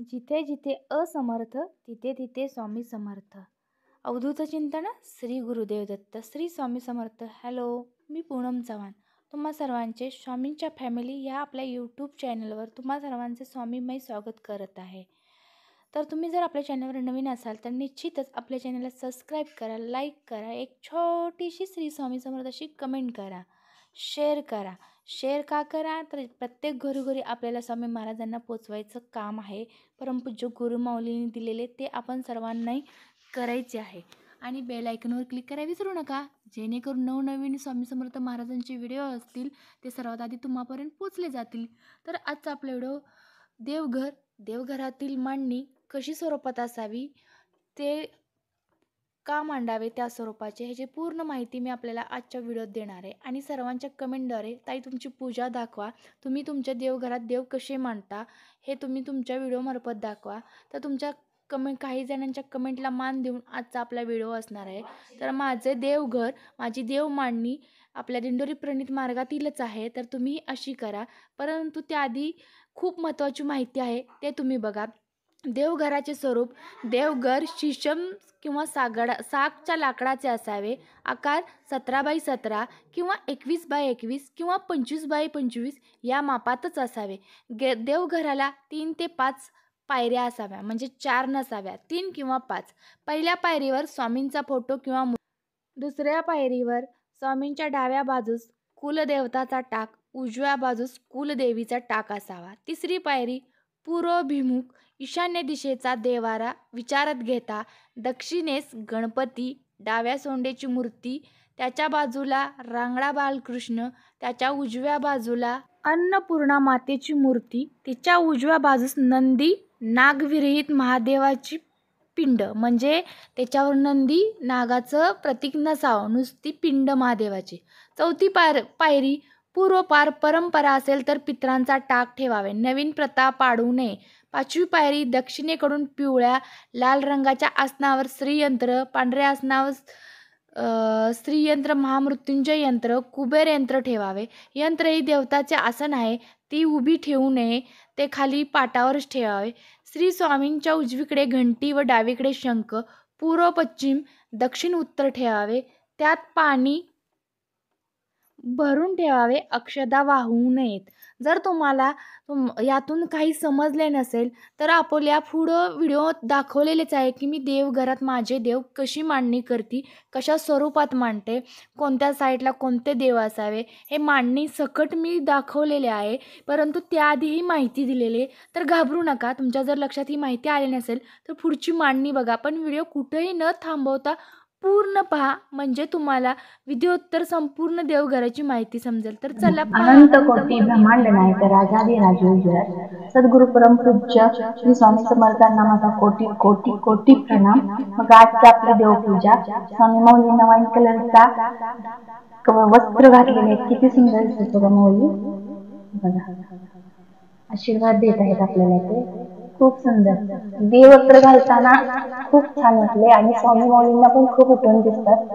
जिथे जिथे असमर्थ तिथे तिथे स्वामी समर्थ. अवधूत चिंतन श्री गुरुदेव दत्त. श्री स्वामी समर्थ. हॅलो, मी पूनम चव्हाण. तुम्हा सर्वांचे स्वामींच्या फॅमिली या आपल्या यूट्यूब चॅनलवर तुम्हा सर्वांचे स्वामीमय स्वागत करत आहे. तर तुम्ही जर आपल्या चॅनलवर नवीन असाल तर निश्चितच आपल्या चॅनलला सबस्क्राईब करा, लाईक करा, एक छोटीशी श्री स्वामी समर्थ अशी कमेंट करा, शेअर करा. शेअर का करा तर प्रत्येक घरोघरी आपल्याला स्वामी महाराजांना पोचवायचं काम आहे. परमपूज्य गुरुमाऊलींनी दिलेले ते आपण सर्वांनाही करायचे आहे. आणि बेल आयकॉनवर क्लिक करायला विसरू नका, जेणेकरून नवनवीन स्वामी समर्थ महाराजांचे व्हिडिओ असतील ते सर्वात आधी तुम्हापर्यंत पोचले जातील. तर आजचा आपला व्हिडिओ देवघरातील मांडणी कशी स्वरूपात असावी, ते का मांडावे त्या स्वरूपाचे, ह्याची पूर्ण माहिती मी आपल्याला आजच्या व्हिडिओत देणार आहे. आणि सर्वांच्या कमेंटद्वारे ताई तुमची पूजा दाखवा, तुम्ही तुमच्या देवघरात देव कसे मांडता हे तुम्ही तुमच्या व्हिडिओमार्फत दाखवा. तर तुमच्या काही जणांच्या कमेंटला मान देऊन आजचा आपला व्हिडिओ असणार आहे. तर माझे देवघर, माझी देव मांडणी आपल्या दिंडोरी प्रणित मार्गातीलच आहे, तर तुम्ही अशी करा. परंतु त्याआधी खूप महत्त्वाची माहिती आहे, ते तुम्ही बघा. देवघराचे स्वरूप, देवघर शीशम किंवा सागच्या लाकडाचे असावे. आकार 17x17 किंवा 21x21 किंवा 25x25 या मापातच असावे. देवघराला 3 ते 5 पायऱ्या असाव्या, म्हणजे 4 नसाव्या, 3 किंवा 5. पहिल्या पायरीवर स्वामींचा फोटो किंवा दुसऱ्या पायरीवर स्वामींच्या डाव्या बाजूस कुलदेवताचा टाक, उजव्या बाजूस कुलदेवीचा टाक असावा. तिसरी पायरी पूर्वाभिमुख ईशान्य दिशेचा देवारा विचारात घेता दक्षिणेस गणपती, डाव्या सोंडेची मूर्ती, त्याच्या बाजूला रांगडा बालकृष्ण, त्याच्या उजव्या बाजूला अन्नपूर्णा मातेची मूर्ती, तिच्या उजव्या बाजूस नंदी नागविरहित महादेवाची पिंड, म्हणजे त्याच्यावर नंदी नागाचं प्रतीक नसावं, नुसती पिंड महादेवाची. चौथी पायरी पूर्वपार परंपरा असेल तर पितरांचा टाक ठेवावे, नवीन प्रथा पाडू नये. 5वी पायरी दक्षिणेकडून पिवळ्या लाल रंगाच्या आसनावर श्रीयंत्र, पांढऱ्या आसनावर श्रीयंत्र, महामृत्युंजय यंत्र, कुबेर यंत्र ठेवावे. यंत्र ही देवताचे आसन आहे, ती उभी ठेवू नये, ते खाली पाटावरच ठेवावे. श्री स्वामींच्या उजवीकडे घंटी व डावीकडे शंख, पूर्व पश्चिम दक्षिण उत्तर ठेवावे. त्यात पाणी भरून ठेवावे, अक्षदा वाहू नयेत. जर तुम्हाला यातून काही समजले नसेल तर आपल्या पुढं व्हिडिओ दाखवलेलेच आहे की मी देवघरात माझे देव कशी मांडणी करते, कशा स्वरूपात मांडते, कोणत्या साईडला कोणते देव असावे, हे मांडणी सकट मी दाखवलेले आहे. परंतु त्याआधी ही माहिती दिलेली, तर घाबरू नका. तुमच्या जर लक्षात ही माहिती आली नसेल तर पुढची मांडणी बघा, पण व्हिडिओ कुठेही न थांबवता पूर्ण पहा, म्हणजे तुम्हाला विधिोत्तर संपूर्ण देवघराची माहिती समजेल. तर चला. अनंत कोटी ब्रह्मांड नायक राजाधिराज उजळ सद्गुरु परमपूज्य श्री स्वामी समर्थांना माझा कोटी कोटी कोटी प्रणाम. मग आजची आपली देवपूजा, स्वामी माऊलींना वाईन कलरचा वस्त्र घातलेले आहेत, किती सुंदर दिसतो माऊली बघा, आशीर्वाद देत आहेत आपल्याला. ते खूप सुंदर देववस्त्र घालताना खूप छान वाटले आणि स्वामी माऊलींना पण खूप उठून दिसतात.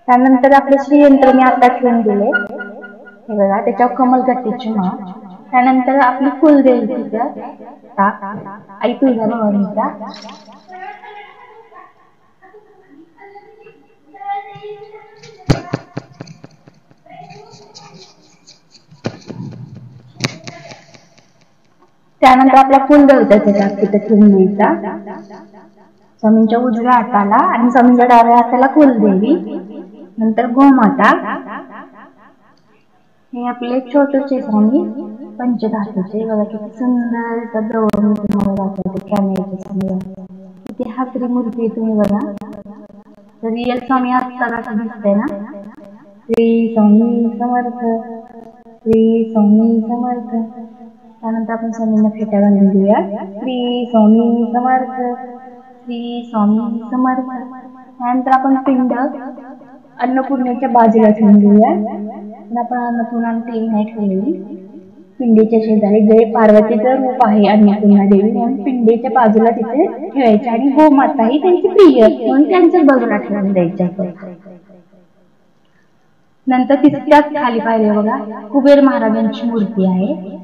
त्यानंतर आपले श्रीयंत्र मी आता ठेवून दिले, हे बघा, त्याच्यावर कमलगट्टीची माळ. त्यानंतर आपली कुलदेवीचा टाक, आई तुळजाभवानीचा. त्यानंतर आपला कुलदेवताचा टाक तिथे ठेवून द्यायचा. स्वामींच्या उजव्या हाताला आणि स्वामींच्या डाव्या हाताला कुलदेवी. नंतर गोमाता. हे आपले छोटेसे स्वामी पंचधातूचे, बघा किती सुंदर जवळ मी तुम्हाला दाखवते कॅमेऱ्याच्या समोर. किती हातरी मूर्ती तुम्ही बघा, रिअल स्वामी असताना असं दिसतंय ना. श्री स्वामी समर्थ, श्री स्वामी समर्थ. त्यानंतर आपण स्वामींना फेटा घालून देऊया. श्री स्वामी समर्थ, श्री स्वामी समर्थ. त्यानंतर आपण पिंड अन्नपूर्णेच्या बाजूला ठेवून देऊया. आपण अन्नपूर्णा देवी नाही ठेवलेली, पिंडीच्या शेजारी जय पार्वतीचं रूप आहे अन्नपूर्णा देवी, म्हणून पिंडीच्या बाजूला तिथे ठेवायचे. आणि गोमाता ही त्यांची प्रिय म्हणून त्यांच्याच बाजूला ठेवून द्यायच्या. नंतर तिथं त्याच खाली पाहिजे बघा कुबेर महाराजांची मूर्ती आहे.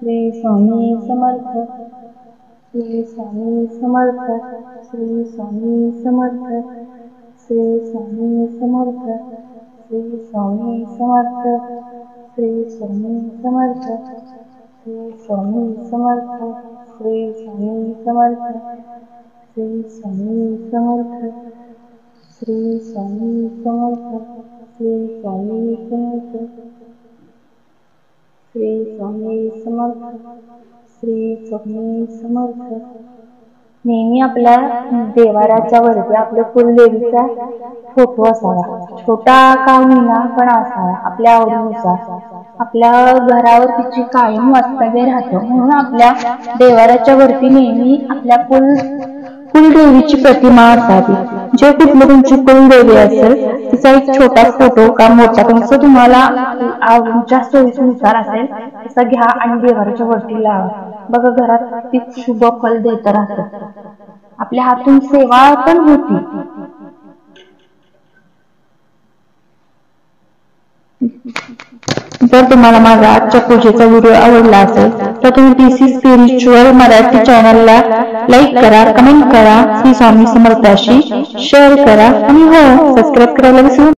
श्री स्वामी समर्थ, श्री स्वामी समर्थ, श्री स्वामी समर्थ, श्री स्वामी समर्थ, श्री स्वामी समर्थ, श्री स्वामी समर्थ, श्री स्वामी समर्थ, श्री स्वामी समर्थ, श्री स्वामी समर्थ, श्री स्वामी समर्थ, श्री स्वामी समर्थ, श्री स्वामी समर्थ, श्री स्वामी समर्थ. नेहमी आपल्या देवाऱ्याच्या वरती आपल्या कुलदेवीचा फोटो असावा. छोटा का होईना पण असावा, आपल्या आवडीनुसार. आपल्या घरावर तिची कायम वास्तव्य राहतं, म्हणून आपल्या देवाऱ्याच्या वरती नेहमी आपल्या कुलदेवीची प्रतिमा असावी. जे कुठली तुमची कुलदेवी असेल तिचा एक छोटा फोटो का मोठा तुमचं तुम्हाला तुमच्या सोयीनुसार असेल तसा घ्या आणि देवाऱ्याच्या वरती लावा. बघा घरात ती शुभ फल देत राहतं. आपल्या हातून सेवा पण होती. जर तुम्हाला माझा आजच्या पूजेचा व्हिडिओ आवडला असेल तर तुम्ही DC स्पिरिच्युअल मराठी चॅनलला लाईक करा, कमेंट करा, श्री स्वामी समर्थाशी शेअर करा आणि हो सबस्क्राईब करायला विसरू